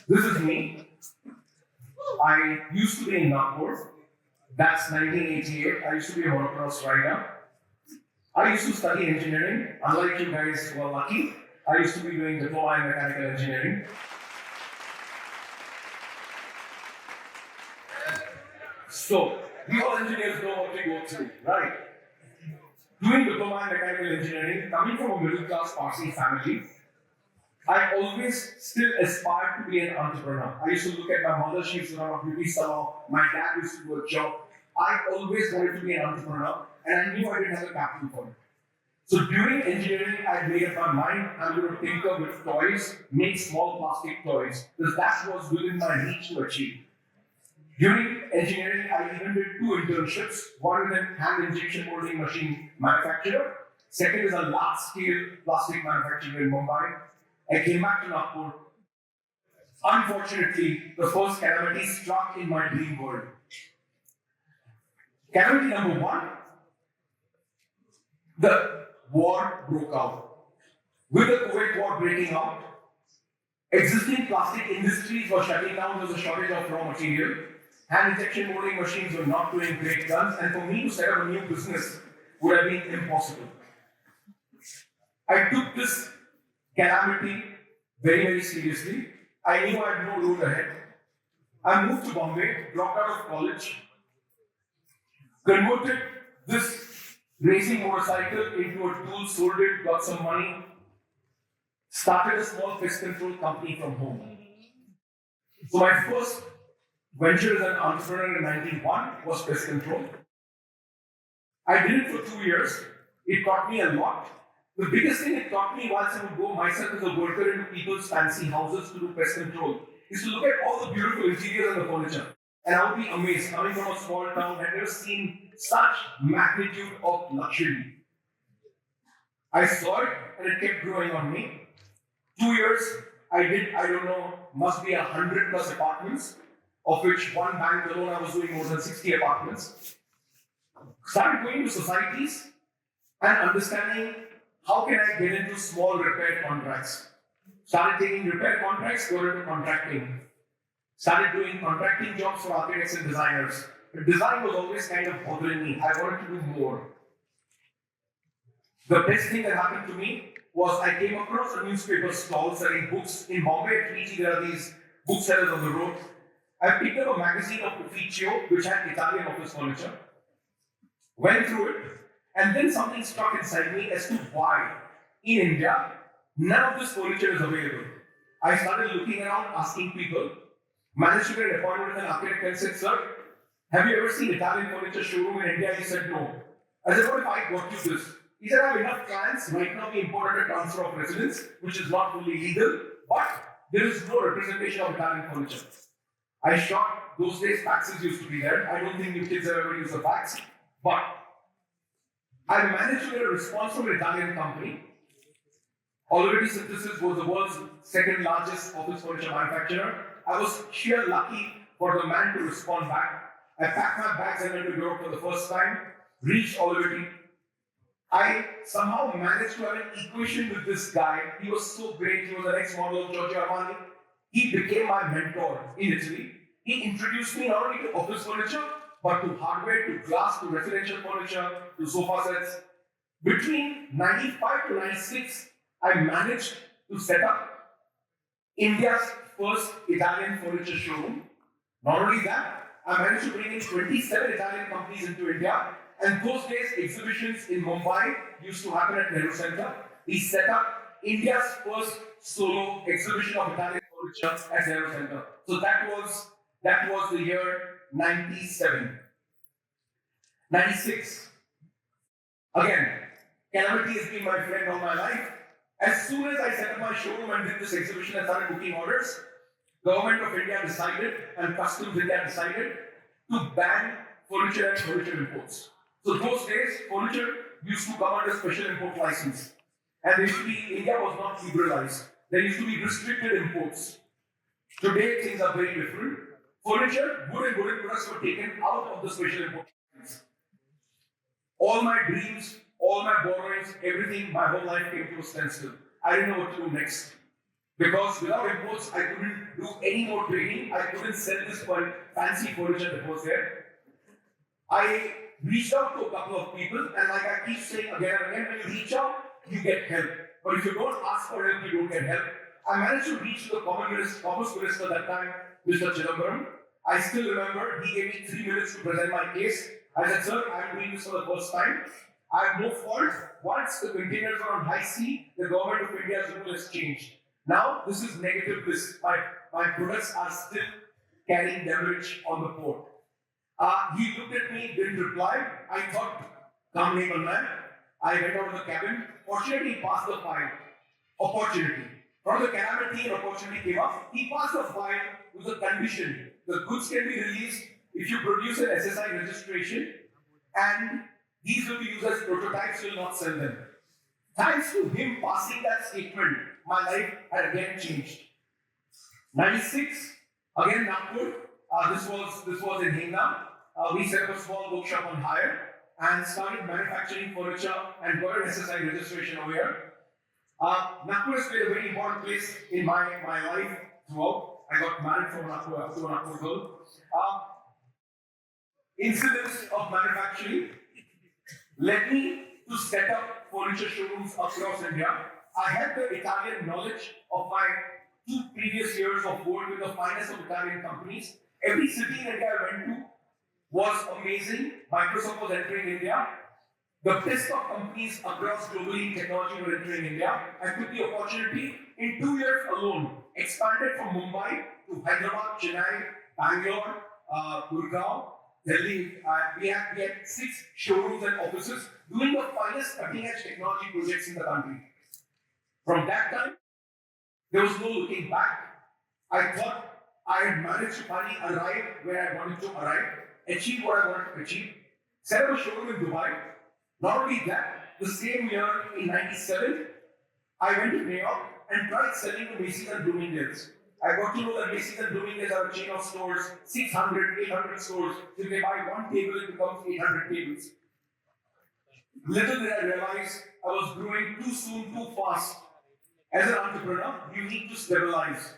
This is me. I used to be in Nagpur. That's 1988. I used to be a motocross rider. I used to study engineering. Unlike you guys who are lucky, I used to be doing diploma in mechanical engineering. So, we all engineers know what we go through, right? Doing diploma in mechanical engineering, coming from a middle class Parsi family, I always still aspired to be an entrepreneur. I used to look at my mother, she used to run a beauty salon, my dad used to do a job. I always wanted to be an entrepreneur, and I knew I didn't have the capital for it. So during engineering, I made up my mind, I'm going to tinker with toys, make small plastic toys, because that was within my reach to achieve. During engineering, I even did 2 internships. One is a hand injection molding machine manufacturer. Second is a large-scale plastic manufacturer in Mumbai. I came back to Nagpur. Unfortunately, the first calamity struck in my dream world. Calamity number 1, the war broke out. With the Kuwait war breaking out, existing plastic industries were shutting down. There was a shortage of raw material. Hand injection molding machines were not doing great guns, and for me to set up a new business would have been impossible. I took this calamity very, very seriously. I knew I had no road ahead. I moved to Bombay, dropped out of college, converted this racing motorcycle into a tool, sold it, got some money, started a small pest control company from home. So my first venture as an entrepreneur in 1991 was pest control. I did it for 2 years. It taught me a lot. The biggest thing it taught me whilst I would go myself as a worker into people's fancy houses to do pest control is to look at all the beautiful interiors and the furniture. And I would be amazed. Coming from a small town, I'd never seen such magnitude of luxury. I saw it and it kept growing on me. 2 years, I did, I don't know, must be 100 plus apartments, of which one bank alone I was doing more than 60 apartments. Started going to societies and understanding how can I get into small repair contracts. Started taking repair contracts, got into contracting. Started doing contracting jobs for architects and designers. But design was always kind of bothering me. I wanted to do more. The best thing that happened to me was I came across a newspaper stall selling books. In Bombay at Trichy, there are these booksellers on the road. I picked up a magazine of Ufficio, which had Italian office furniture. Went through it, and then something struck inside me as to why, in India, none of this furniture is available. I started looking around, asking people, managed to get an appointment with an architect and said, "Sir, have you ever seen Italian furniture showroom in India?" He said, "No." I said, "What if I got you this?" He said, "I have enough clients. Right now we imported a transfer of residence, which is not fully legal, but there is no representation of Italian furniture." I shot, those days faxes used to be there. I don't think you kids have ever used a fax, but I managed to get a response from an Italian company. Olivetti Synthesis was the world's second largest office furniture manufacturer. I was sheer lucky for the man to respond back. I packed my bags and went to Europe for the first time, reached Olivetti. I somehow managed to have an equation with this guy. He was so great. He was the next model of Giorgio Armani. He became my mentor in Italy. He introduced me not only to office furniture, but to hardware, to glass, to residential furniture, to sofa sets. Between 95 to 96, I managed to set up India's first Italian furniture showroom. Not only that, I managed to bring in 27 Italian companies into India. And those days, exhibitions in Mumbai used to happen at Nehru Center. We set up India's first solo exhibition of Italian furniture at Nehru Center. So that was the year 97. 96. Again, Calamity has been my friend all my life. As soon as I set up my showroom and did this exhibition and started booking orders, Government of India decided and Customs India decided to ban furniture and furniture imports. So those days, furniture used to come under special import license. And India was not liberalized. There used to be restricted imports. Today, things are very different. Furniture, wood and wooden products were taken out of the special import license. All my dreams, all my borrowings, everything, my whole life came to a standstill. I didn't know what to do next. Because without imports, I couldn't do any more trading. I couldn't sell this fancy furniture that was there. I reached out to a couple of people, and like I keep saying again and again, when you reach out, you get help. But if you don't ask for help, you don't get help. I managed to reach the Commerce Minister that time, Mr. Chidambaram. I still remember he gave me 3 minutes to present my case. I said, sir, I'm doing this for the first time. I have no fault. Once the containers are on high sea, the government of India's rule has changed. Now, this is negative risk. My products are still carrying damage on the port. He looked at me, didn't reply. I thought, calm name on man. I went out of the cabin. Fortunately, he passed the file. Opportunity. From the calamity, an opportunity came up. He passed the file with the condition. The goods can be released if you produce an SSI registration, and these will be used as prototypes, you will not sell them. Thanks to him passing that statement, my life had again changed. 96, again Nagpur. This was in Hingam. We set up a small bookshop on hire and started manufacturing furniture and got an SSI registration over here. Nagpur has played a very important place in my life throughout. I got married from Nagpur to a Nagpur girl. Incidents of manufacturing led me to set up furniture showrooms across India. I had the Italian knowledge of my 2 previous years of work with the finest of Italian companies. Every city in India I went to was amazing. Microsoft was entering India. The best of companies across globally in technology were entering India. I took the opportunity in 2 years alone, expanded from Mumbai to Hyderabad, Chennai, Bangalore, Gurgaon, Delhi. We had 6 showrooms and offices doing the finest cutting-edge technology projects in the country. From that time, there was no looking back. I thought I had managed to finally arrive where I wanted to arrive, achieve what I wanted to achieve, set up a showroom in Dubai. Not only that, the same year in 97, I went to New York and tried selling to Macy's and Bloomingdale's. I got to know that Macy's and Bloomingdale's are a chain of stores, 600, 800 stores. So if they buy one table, it becomes 800 tables. Little did I realize I was growing too soon, too fast. As an entrepreneur, you need to stabilize.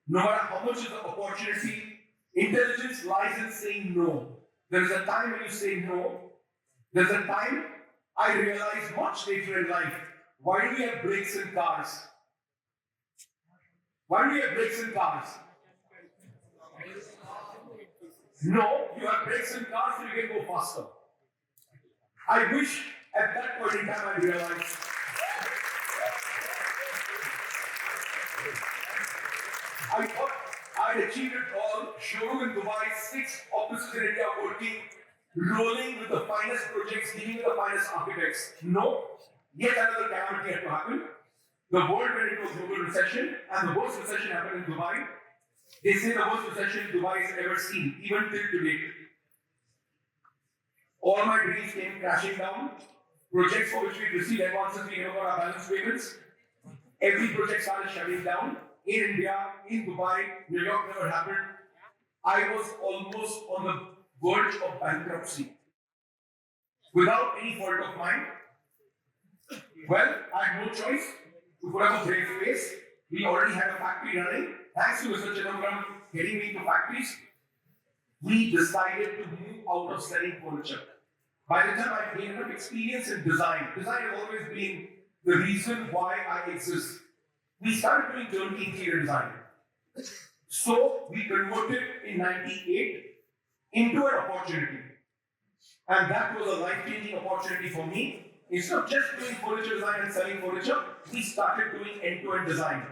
No matter how much is the opportunity, intelligence lies in saying no. There is a time when you say no. There's a time I realized much later in life, why do we have brakes in cars? Why do we have brakes in cars? No, you have brakes in cars so you can go faster. I wish at that point in time I realized I thought I had achieved it all. Showroom in Dubai, 6 offices in India working, rolling with the finest projects, dealing with the finest architects. No, yet another calamity had to happen. The world went into a global recession, and the worst recession happened in Dubai. They say the worst recession Dubai has ever seen, even till today. All my dreams came crashing down. Projects for which we received advances, we never got our balance payments. Every project started shutting down. In India, in Dubai, New York never happened. I was almost on the verge of bankruptcy. Without any fault of mine. Well, I had no choice to put up a brave face. We already had a factory running. Thanks to Mr. Chidambaram getting me into factories, we decided to move out of selling furniture. By the time I gained enough experience in design has always been the reason why I exist. We started doing turnkey interior design. So we converted in 98 into an opportunity. And that was a life-changing opportunity for me. Instead of just doing furniture design and selling furniture, we started doing end-to-end design.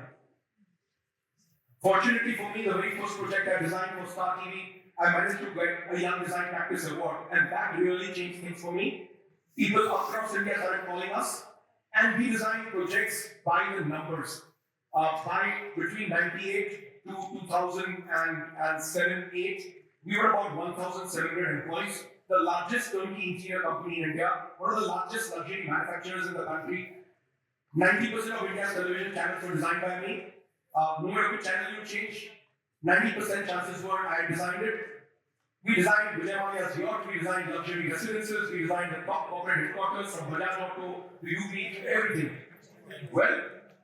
Fortunately for me, the very first project I designed for Star TV, I managed to get a Young Design Practice Award, and that really changed things for me. People across India started calling us, and we designed projects by the numbers. Between 98 to 2007-8, we were about 1,700 employees, the largest turnkey interior company in India, one of the largest luxury manufacturers in the country. 90% of India's television channels were designed by me. No matter which channel you change, 90% chances were I designed it. We designed Vijay Mallya's yacht, we designed luxury residences, we designed the top corporate headquarters from Bajaj Auto to UV to everything. Well,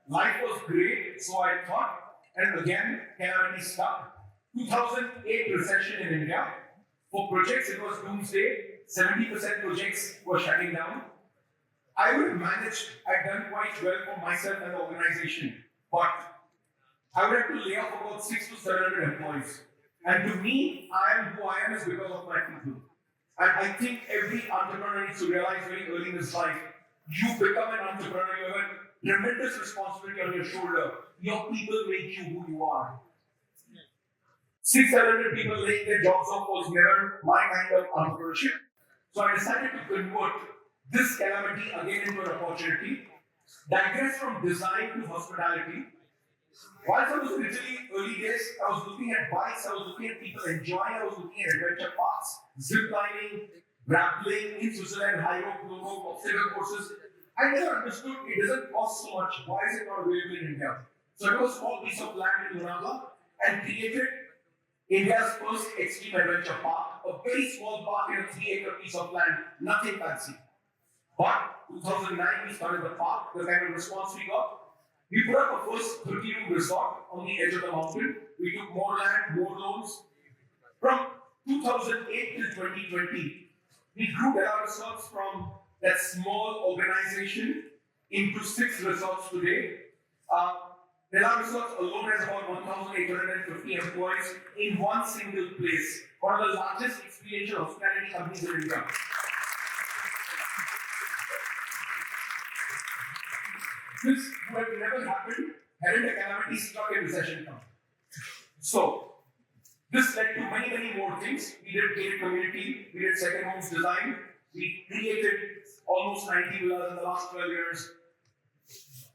Life was great, so I thought, and again, Calamity stuck. 2008 recession in India. For projects, it was doomsday. 70% projects were shutting down. I would have managed, I'd done quite well for myself and the organization, but I would have to lay off about 600 to 700 employees. And to me, I am who I am is because of my people. And I think every entrepreneur needs to realize very early in his life, you become an entrepreneur, you have a tremendous responsibility on your shoulder. Your people make you who you are. 600 people laying their jobs off was never my kind of entrepreneurship. So I decided to convert this calamity again into an opportunity, digress from design to hospitality. Whilst I was in Italy early days, I was looking at bikes, I was looking at people enjoying, I was looking at adventure parks, zip lining, grappling in Switzerland, high rope, low rope, obstacle courses. I never understood it doesn't cost so much. Why is it not available in India? So I took a small piece of land in Lonavala and created India's first extreme adventure park, a very small park in a 3-acre piece of land, nothing fancy. But 2009, we started the park, the kind of response we got. We put up a first 30-room resort on the edge of the mountain. We took more land, more loans. From 2008 till 2020, we grew Della Resorts from that small organization into 6 resorts today. Della Resorts alone has about 1,850 employees in one single place. One of the largest experiential hospitality companies in India. This would have never happened hadn't a calamity struck and recession come. So, this led to many, many more things. We did gated community, we did second homes design, we created almost 90 villas in the last 12 years.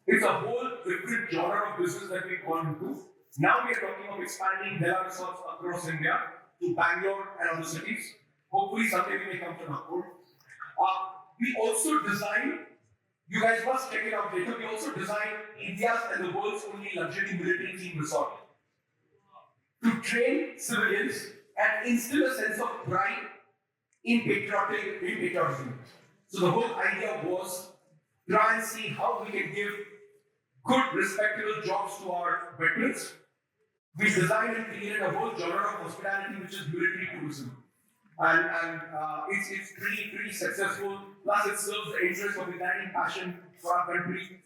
It's a whole different genre of business that we've gone into. Now we are talking of expanding Della Resorts across India to Bangalore and other cities. Hopefully someday we may come to Nagpur. We also design, you guys must check it out later, we also design India's and the world's only luxury military themed resort. To train civilians and instill a sense of pride in patriotism. So the whole idea was try and see how we can give good, respectable jobs to our veterans. We designed and created a whole genre of hospitality, which is military tourism. And it's pretty successful. Plus, it serves the interest of igniting passion for our country.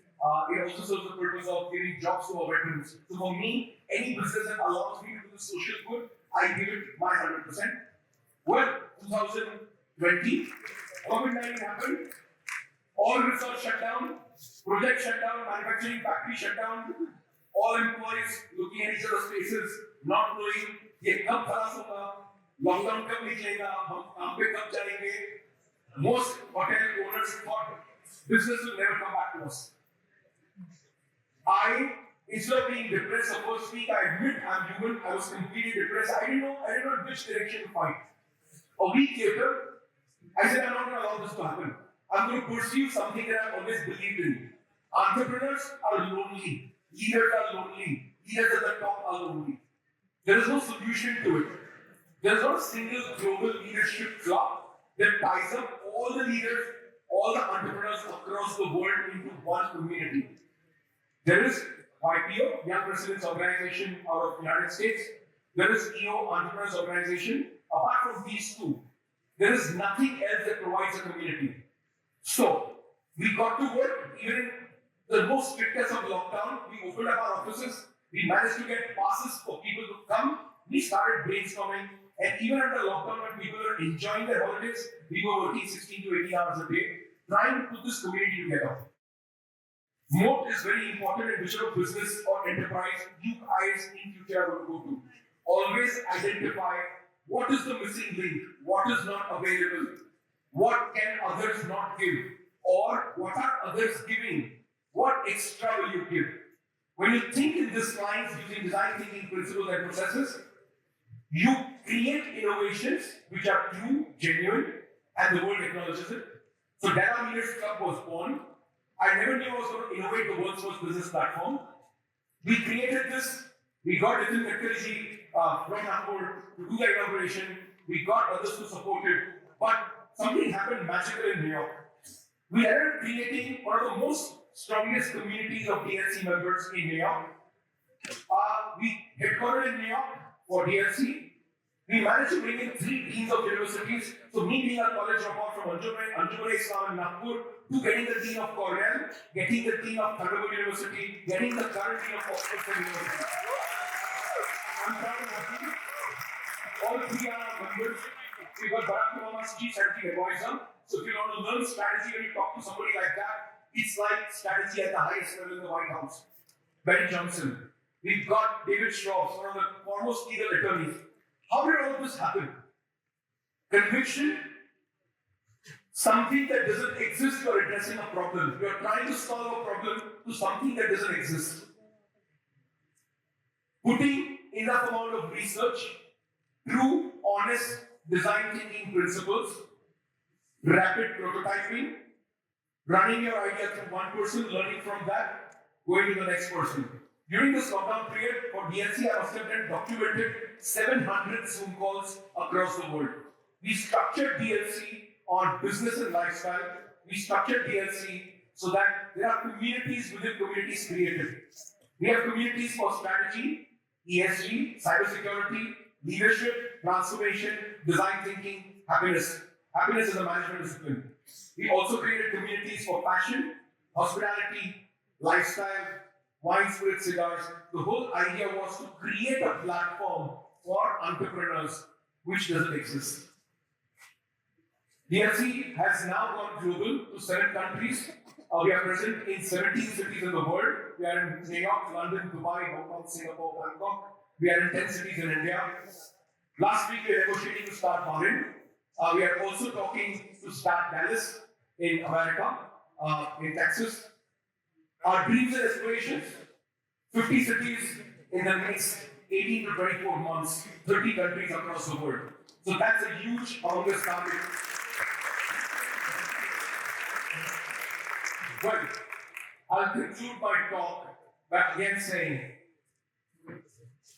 It also serves the purpose of giving jobs to our veterans. So for me, any business that allows me to do the social good, I give it my 100%. Well, 2020, COVID-19 happened. All research shut down, projects shut down, manufacturing factory shut down. All employees looking at each other's faces, not knowing ये कब खलास होगा, lockdown कब निकलेगा, हम काम पे कब जाएंगे. Most hotel owners thought business will never come back to us. Instead of being depressed the first week, I admit I'm human, I was completely depressed. I didn't know which direction to find. A week later, I said, I'm not going to allow this to happen. I'm going to pursue something that I've always believed in. Entrepreneurs are lonely. Leaders are lonely. Leaders at the top are lonely. There is no solution to it. There is not a single global leadership club that ties up all the leaders, all the entrepreneurs across the world into one community. There is YPO, Young Presidents Organization out of the United States. There is EO, Entrepreneurs Organization. Apart from these two, there is nothing else that provides a community. So, we got to work. Even in the most strictest of lockdown, we opened up our offices. We managed to get passes for people to come. We started brainstorming. And even under lockdown, when people were enjoying their holidays, we were working 16 to 18 hours a day, trying to put this community together. Moat is very important in whichever business or enterprise you guys in future are going to go to. Always identify what is the missing link, what is not available, what can others not give, or what are others giving, what extra will you give. When you think in these lines using design thinking principles and processes, you create innovations which are true, genuine, and the world acknowledges it. So Della Leaders Club was born. I never knew I was going to innovate the world's first business platform. We created this. We got Nitin Gadkariji from Nagpur to do the inauguration. We got others to support it. But something happened magical in New York. We ended up creating one of the most strongest communities of DLC members in New York. We headquartered in New York for DLC. We managed to bring in 3 deans of universities. So me being a college dropout from Anjuman Islam in Nagpur, to getting the dean of Cornell, getting the dean of Thunderbolt University, getting the current dean of Oxford University. I'm proud of working. All 3 are our members. We got Barack Obama's chief strategy advisor. So if you want to learn strategy when you talk to somebody like that, it's like strategy at the highest level in the White House. Barry Johnson. We've got David Strauss, one of the foremost legal attorneys. How did all of this happen? Conviction, something that doesn't exist, you're addressing a problem. You're trying to solve a problem to something that doesn't exist. Putting enough amount of research, true, honest design thinking principles, rapid prototyping, running your idea through one person, learning from that, going to the next person. During this lockdown period for DLC, I must have documented 700 Zoom calls across the world. We structured DLC on business and lifestyle. We structured DLC so that there are communities within communities created. We have communities for strategy, ESG, cybersecurity, leadership, transformation, design thinking, happiness. Happiness is a management discipline. We also created communities for passion, hospitality, lifestyle, wine, spirits, cigars. The whole idea was to create a platform for entrepreneurs which doesn't exist. DLC has now gone global to 7 countries. We are present in 17 cities in the world. We are in New York, London, Dubai, Hong Kong, Singapore, Bangkok. We are in 10 cities in India. Last week we were negotiating to start Bahrain. We are also talking to start Dallas in America, in Texas. Our dreams and aspirations, 50 cities in the next 18 to 24 months, 30 countries across the world. So that's a huge, humongous target. Well, I'll conclude my talk by again saying,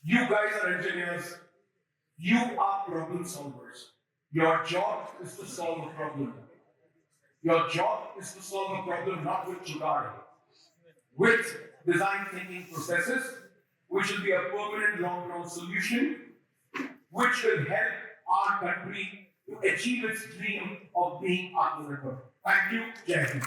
you guys are engineers, you are problem solvers. Your job is to solve a problem. Your job is to solve a problem not with jugaad, with design thinking processes, which will be a permanent long-term solution, which will help our country to achieve its dream of being Atmanirbhar. Thank you. Jai Hind.